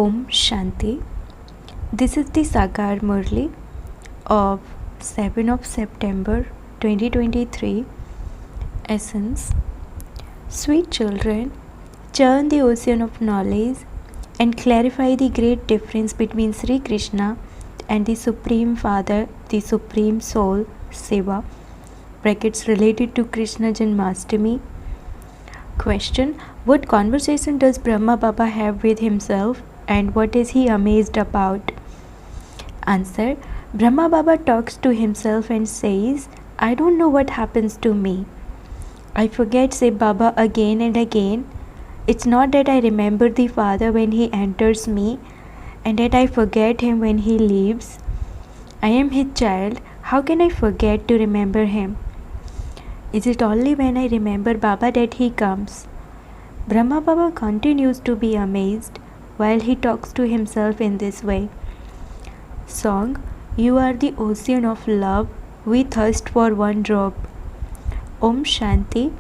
Om Shanti. This is the Sakar Murli of 7 of September 2023. Essence. Sweet children, churn the ocean of knowledge and clarify the great difference between Sri Krishna and the Supreme Father, the Supreme Soul, Shiva. Brackets related to Krishna Janmashtami. Question. What conversation does Brahma Baba have with himself and what is he amazed about? Answer. Brahma Baba talks to himself and says, I don't know what happens to me. I forget Shiv Baba again and again. It's not that I remember the Father when he enters me and that I forget him when he leaves. I am his child. How can I forget to remember him? Is it only when I remember Baba that he comes? Brahma Baba continues to be amazed while he talks to himself in this way. Song. You are the ocean of love. We thirst for one drop. Om Shanti.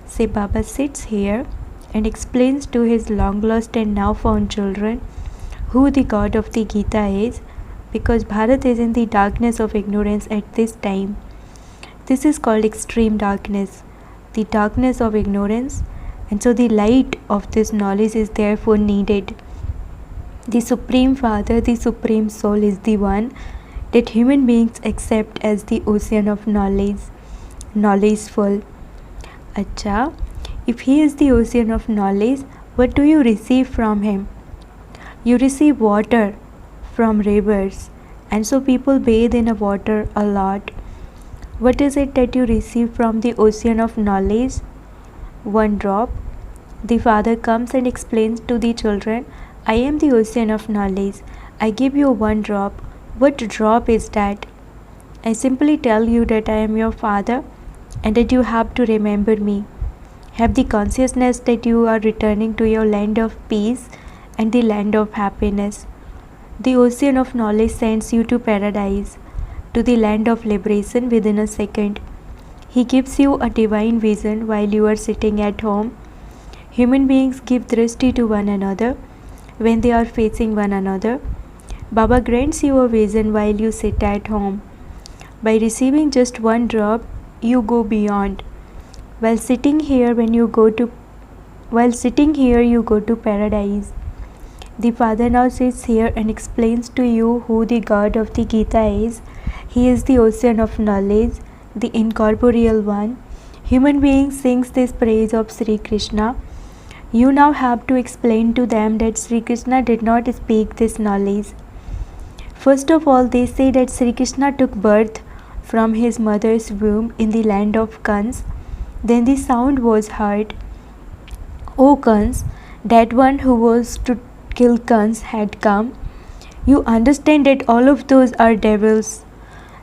Shiv Baba sits here and explains to his long lost and now found children who the God of the Gita is, because Bharat is in the darkness of ignorance at this time. This is called extreme darkness, the darkness of ignorance, and so the light of this knowledge is therefore needed. The Supreme Father, the Supreme Soul is the one that human beings accept as the ocean of knowledge, knowledgeful. Acha, if he is the ocean of knowledge, what do you receive from him? You receive water from rivers, and so people bathe in a water a lot. What is it that you receive from the ocean of knowledge? One drop. The Father comes and explains to the children, I am the ocean of knowledge. I give you one drop. What drop is that? I simply tell you that I am your Father and that you have to remember me. Have the consciousness that you are returning to your land of peace and the land of happiness. The ocean of knowledge sends you to paradise, to the land of liberation within a second. He gives you a divine vision while you are sitting at home. Human beings give drishti to one another when they are facing one another. Baba grants you a vision while you sit at home. By receiving just one drop, you go beyond. While sitting here, you go to paradise. The Father now sits here and explains to you who the God of the Gita is. He is the ocean of knowledge, the incorporeal one. Human beings sings this praise of Sri Krishna. You now have to explain to them that Sri Krishna did not speak this knowledge. First of all, they say that Sri Krishna took birth from his mother's womb in the land of Kans. Then the sound was heard, O Kans, that one who was to kill Kans had come. You understand that all of those are devils.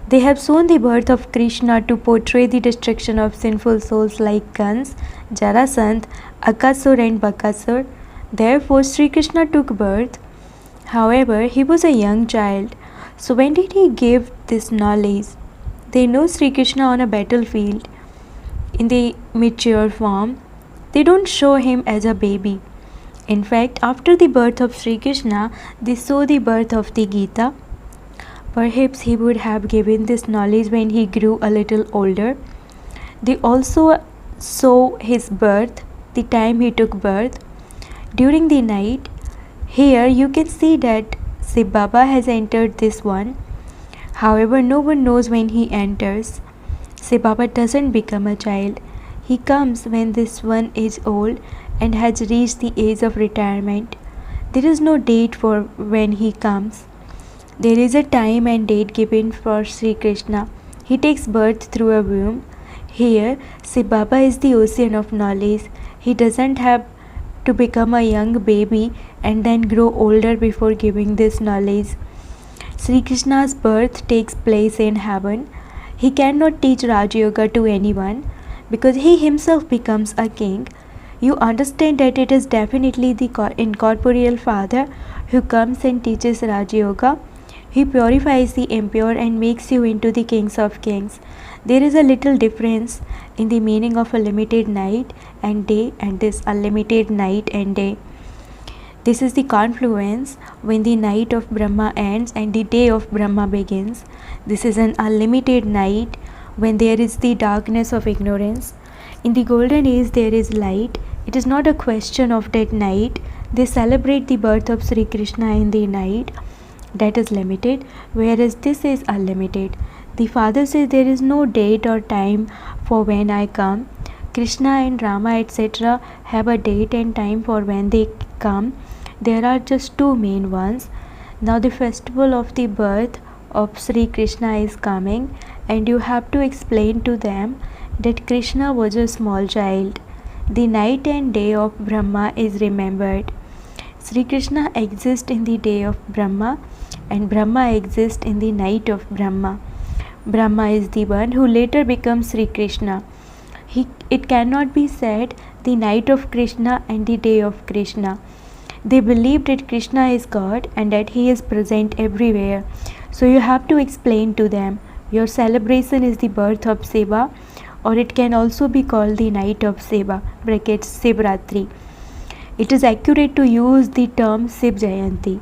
They have shown the birth of Krishna to portray the destruction of sinful souls like Kans, Jarasandh, Akasur and Bakasur. Therefore, Sri Krishna took birth. However, he was a young child. So when did he give this knowledge? They know Sri Krishna on a battlefield in the mature form. They don't show him as a baby. In fact, after the birth of Sri Krishna, they show the birth of the Gita. Perhaps he would have given this knowledge when he grew a little older. They also show his birth, the time he took birth. During the night, here you can see that Shiv Baba has entered this one. However, no one knows when he enters. Shiv Baba doesn't become a child. He comes when this one is old and has reached the age of retirement. There is no date for when he comes. There is a time and date given for Sri Krishna. He takes birth through a womb. Here, Shiv Baba is the ocean of knowledge. He doesn't have to become a young baby and then grow older before giving this knowledge. Sri Krishna's birth takes place in heaven. He cannot teach Raj Yoga to anyone because he himself becomes a king. You understand that it is definitely the incorporeal Father who comes and teaches Raj Yoga. He purifies the impure and makes you into the kings of kings. There is a little difference in the meaning of a limited night and day and this unlimited night and day. This is the confluence when the night of Brahma ends and the day of Brahma begins. This is an unlimited night when there is the darkness of ignorance. In the golden age there is light. It is not a question of that night. They celebrate the birth of Sri Krishna in the night that is limited, whereas this is unlimited. The father says there is no date or time for when I come. Krishna and Rama etc. have a date and time for when they come. There are just two main ones. Now the festival of the birth of Sri Krishna is coming, and you have to explain to them that Krishna was a small child. The night and day of Brahma is remembered. Sri Krishna exists in the day of Brahma, and Brahma exists in the night of Brahma. Brahma is the one who later becomes Sri Krishna. It cannot be said the night of Krishna and the day of Krishna. They believe that Krishna is God and that he is present everywhere. So you have to explain to them. Your celebration is the birth of Shiva, or it can also be called the night of Shiva (brackets Shivratri). It is accurate to use the term Shiv Jayanti.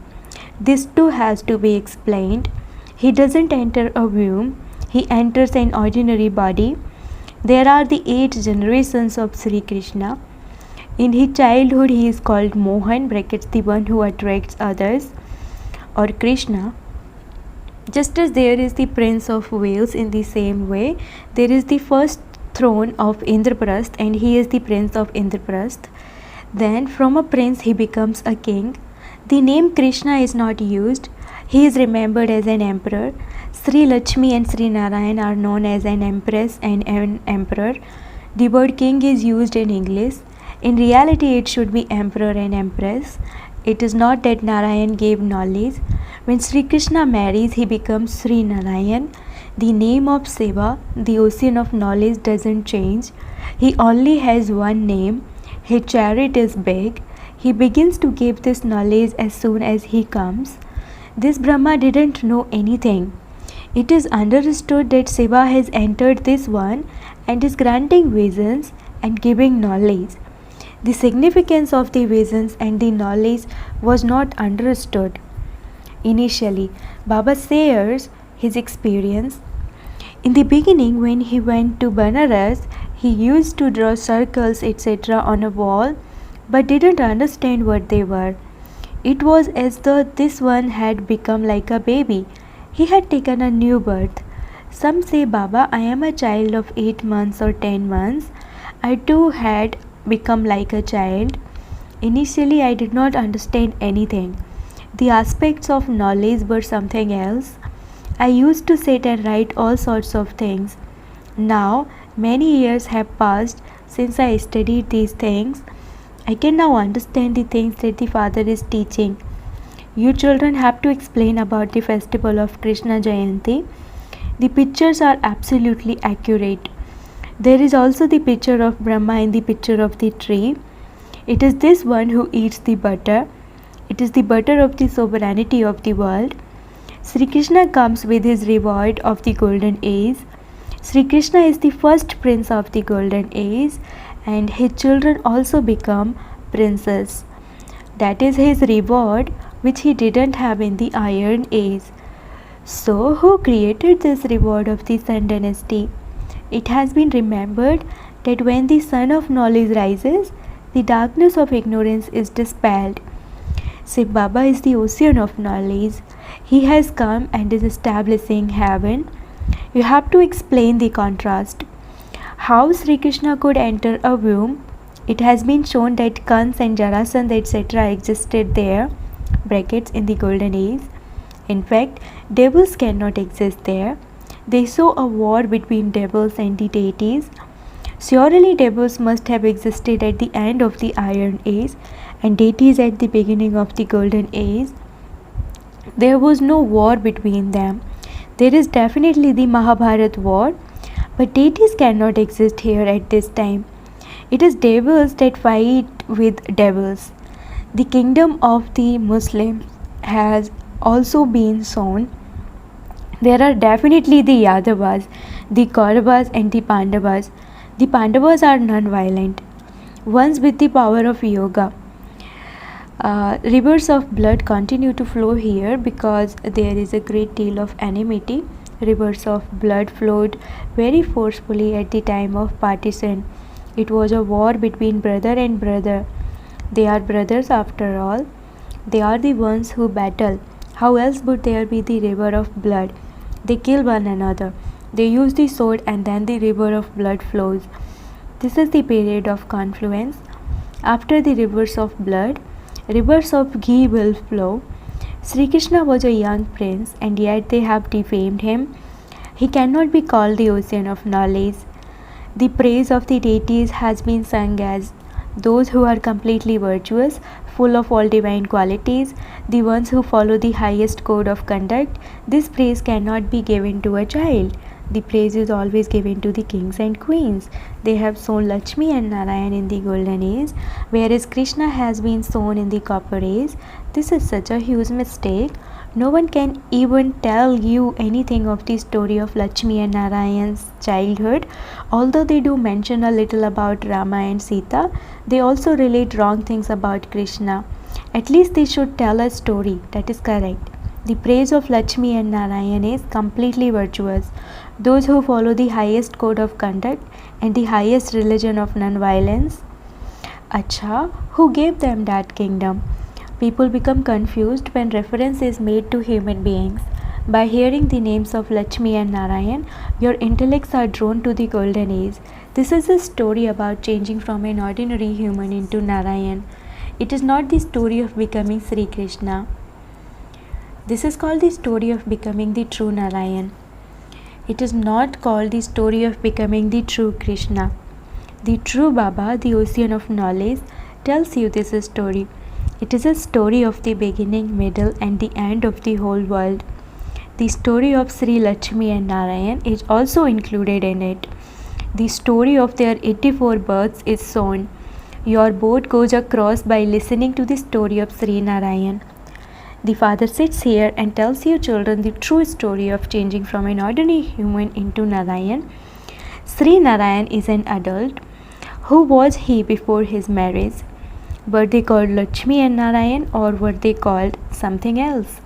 This too has to be explained. He doesn't enter a womb, he enters an ordinary body. There are the 8 generations of Sri Krishna. In his childhood he is called Mohan (brackets the one who attracts others) or Krishna. Just as there is the Prince of Wales, in the same way there is the first throne of Indraprasth and he is the Prince of Indraprasth. Then from a prince he becomes a king. The name Krishna is not used. He is remembered as an emperor. Sri Lakshmi and Sri Narayan are known as an empress and an emperor. The word king is used in English. In reality it should be emperor and empress. It is not that Narayan gave knowledge. When Sri Krishna marries he becomes Sri Narayan. The name of Shiva, the ocean of knowledge, doesn't change. He only has one name. His chariot is big. He begins to give this knowledge as soon as he comes. This Brahma didn't know anything. It is understood that Shiva has entered this one and is granting visions and giving knowledge. The significance of the visions and the knowledge was not understood initially. Baba shares his experience. In the beginning, when he went to Banaras, he used to draw circles etc. on a wall but didn't understand what they were. It was as though this one had become like a baby. He had taken a new birth. Some say, Baba, I am a child of 8 months or 10 months. I too had become like a child. Initially, I did not understand anything. The aspects of knowledge were something else. I used to sit and write all sorts of things. Now, many years have passed since I studied these things. I can now understand the things that the Father is teaching. You children have to explain about the festival of Krishna Jayanti. The pictures are absolutely accurate. There is also the picture of Brahma in the picture of the tree. It is this one who eats the butter. It is the butter of the sovereignty of the world. Sri Krishna comes with his reward of the golden age. Sri Krishna is the first prince of the golden age, and his children also become princes. That is his reward, which he didn't have in the iron age. So, who created this reward of the Sun dynasty? It has been remembered that when the sun of knowledge rises, the darkness of ignorance is dispelled. Shiv Baba is the ocean of knowledge. He has come and is establishing heaven. You have to explain the contrast. How Sri Krishna could enter a womb? It has been shown that Kans and Jarasandha etc. existed there (brackets in the golden age). In fact, devils cannot exist there. They saw a war between devils and the deities. Surely devils must have existed at the end of the iron age and deities at the beginning of the golden age. There was no war between them. There is definitely the Mahabharat war, but deities cannot exist here at this time. It is devils that fight with devils. The kingdom of the Muslims has also been shown. There are definitely the Yadavas, the Kauravas and the Pandavas. The Pandavas are non-violent, ones with the power of yoga. Rivers of blood continue to flow here because there is a great deal of enmity. Rivers of blood flowed very forcefully at the time of partition. It was a war between brother and brother. They are brothers after all. They are the ones who battle. How else would there be the river of blood? They kill one another. They use the sword and then the river of blood flows. This is the period of confluence. After the rivers of blood, rivers of ghee will flow. Sri Krishna was a young prince and yet they have defamed him. He cannot be called the ocean of knowledge. The praise of the deities has been sung as those who are completely virtuous, full of all divine qualities, the ones who follow the highest code of conduct. This praise cannot be given to a child. The praise is always given to the kings and queens. They have sown Lakshmi and Narayan in the golden age, whereas Krishna has been sown in the copper age. This is such a huge mistake. No one can even tell you anything of the story of Lakshmi and Narayan's childhood. Although they do mention a little about Rama and Sita, they also relate wrong things about Krishna. At least they should tell a story that is correct. The praise of Lakshmi and Narayan is completely virtuous. Those who follow the highest code of conduct and the highest religion of non-violence. Acha, who gave them that kingdom? People become confused when reference is made to human beings. By hearing the names of Lakshmi and Narayan, your intellects are drawn to the golden age. This is a story about changing from an ordinary human into Narayan. It is not the story of becoming Sri Krishna. This is called the story of becoming the true Narayan. It is not called the story of becoming the true Krishna. The true Baba, the ocean of knowledge, tells you this story. It is a story of the beginning, middle, and the end of the whole world. The story of Sri Lakshmi and Narayan is also included in it. The story of their 84 births is shown. Your boat goes across by listening to the story of Sri Narayan. The father sits here and tells you children the true story of changing from an ordinary human into Narayan. Sri Narayan is an adult. Who was he before his marriage? Were they called Lakshmi and Narayan or were they called something else?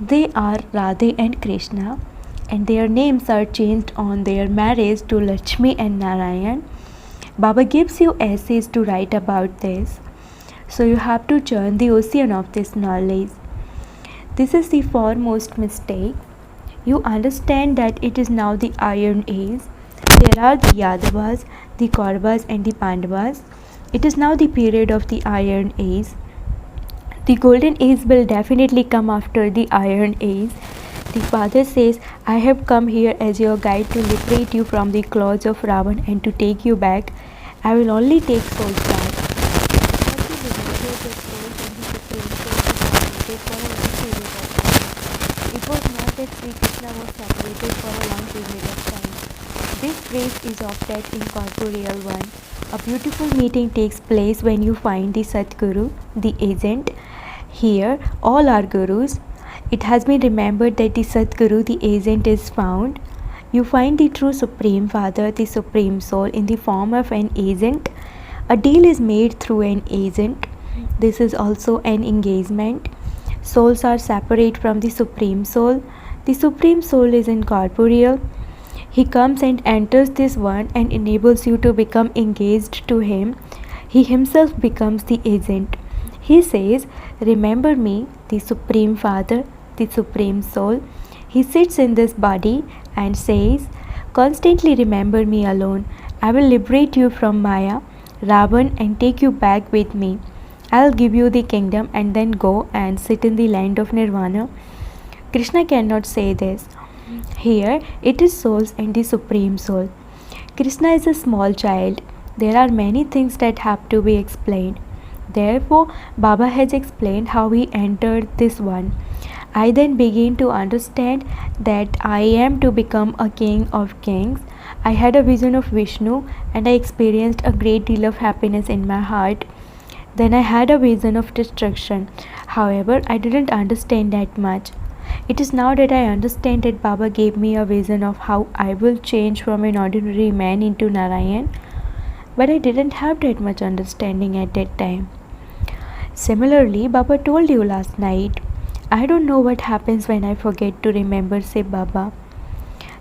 They are Radhe and Krishna and their names are changed on their marriage to Lakshmi and Narayan. Baba gives you essays to write about this. So you have to churn the ocean of this knowledge. This is the foremost mistake. You understand that it is now the Iron Age. There are the Yadavas, the Kauravas and the Pandavas. It is now the period of the Iron Age. The Golden Age will definitely come after the Iron Age. The father says, I have come here as your guide to liberate you from the claws of Ravan and to take you back. I will only take souls back. It was not that Sri Krishna was separated for a long period of time. This phrase is of that incorporeal one. A beautiful meeting takes place when you find the Satguru, the agent. Here, all are gurus. It has been remembered that the Satguru, the agent, is found. You find the true Supreme Father, the Supreme Soul, in the form of an agent. A deal is made through an agent. This is also an engagement. Souls are separate from the Supreme Soul. The Supreme Soul is incorporeal. He comes and enters this one and enables you to become engaged to him. He himself becomes the agent. He says, remember me, the Supreme Father, the Supreme Soul. He sits in this body and says, constantly remember me alone. I will liberate you from Maya, Ravan, and take you back with me. I'll give you the kingdom and then go and sit in the land of Nirvana. Krishna cannot say this. Here it is souls and the Supreme Soul. Krishna is a small child. There are many things that have to be explained. Therefore, Baba has explained how he entered this one. I then begin to understand that I am to become a king of kings. I had a vision of Vishnu and I experienced a great deal of happiness in my heart. Then I had a vision of destruction. However, I didn't understand that much. It is now that I understand that Baba gave me a vision of how I will change from an ordinary man into Narayan. But I didn't have that much understanding at that time. Similarly, Baba told you last night, I don't know what happens when I forget to remember, say Baba.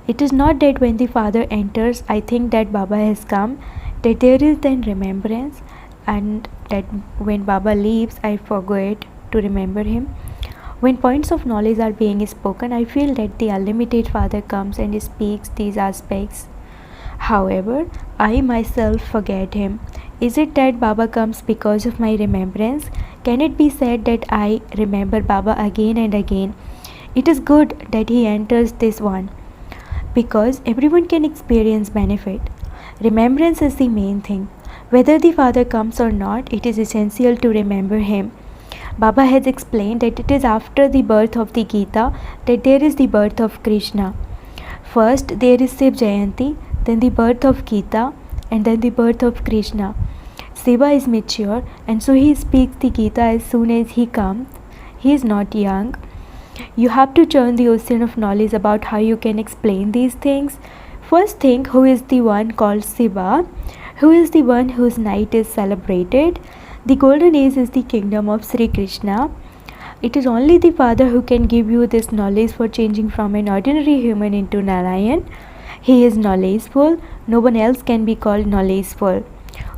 It is not that when the Father enters, I think that Baba has come, that there is then remembrance, and that when Baba leaves, I forget to remember him. When points of knowledge are being spoken, I feel that the unlimited Father comes and speaks these aspects. However, I myself forget him. Is it that Baba comes because of my remembrance? Can it be said that I remember Baba again and again? It is good that he enters this one, because everyone can experience benefit. Remembrance is the main thing. Whether the Father comes or not, it is essential to remember him. Baba has explained that it is after the birth of the Gita that there is the birth of Krishna. First there is Shiv Jayanti, then the birth of Gita, and then the birth of Krishna. Shiva is mature, and so he speaks the Gita as soon as he comes. He is not young. You have to churn the ocean of knowledge about how you can explain these things. First think, who is the one called Shiva? Who is the one whose night is celebrated? The golden age is the kingdom of Sri Krishna. It is only the Father who can give you this knowledge for changing from an ordinary human into Narayan. He is knowledgeful. No one else can be called knowledgeful.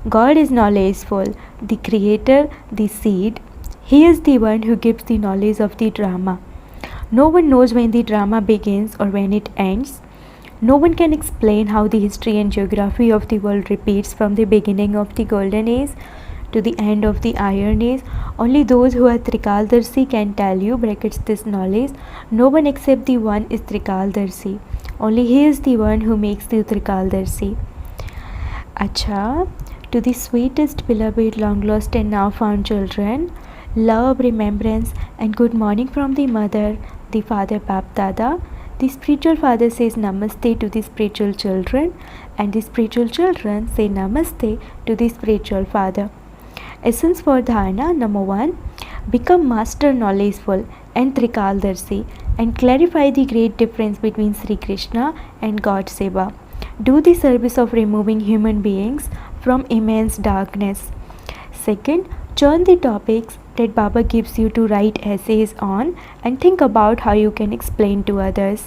God is knowledgeful, the creator, the seed. He is the one who gives the knowledge of the drama. No one knows when the drama begins or when it ends. No one can explain how the history and geography of the world repeats from the beginning of the golden age to the end of the iron age. Only those who are Trikaldarshi can tell you this knowledge. No one except the one is Trikaldarshi. Only he is the one who makes the Trikaldarshi. Acha, to the sweetest, beloved, long lost and now found children, love, remembrance, and good morning from the mother, the father Bap Dada. The spiritual father says namaste to the spiritual children, and the spiritual children say namaste to the spiritual father. Essence for dharana: number 1, become master knowledgeful and Trikaldarshi, and clarify the great difference between Sri Krishna and God Seva. Do the service of removing human beings from immense darkness. Second, churn the topics that Baba gives you to write essays on, and think about how you can explain to others.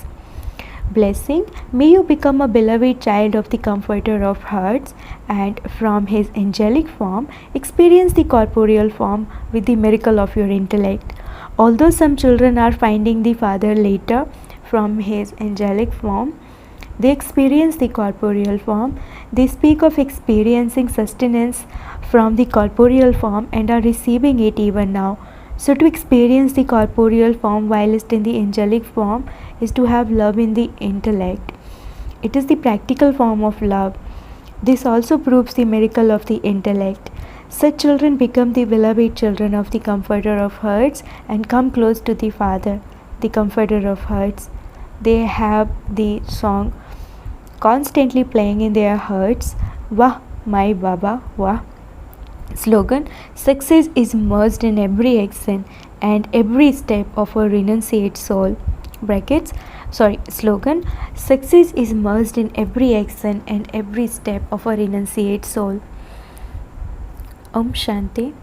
Blessing: may you become a beloved child of the Comforter of Hearts, and from his angelic form experience the corporeal form with the miracle of your intellect. Although some children are finding the Father later from his angelic form, they experience the corporeal form. They speak of experiencing sustenance from the corporeal form and are receiving it even now. So to experience the corporeal form whilst in the angelic form is to have love in the intellect. It is the practical form of love. This also proves the miracle of the intellect. Such children become the beloved children of the Comforter of Hearts and come close to the Father, the Comforter of Hearts. They have the song constantly playing in their hearts. Wah, my Baba, wah. Slogan: success is merged in every action and every step of a renunciate soul. Slogan: success is merged in every action and every step of a renunciate soul. Om Shanti.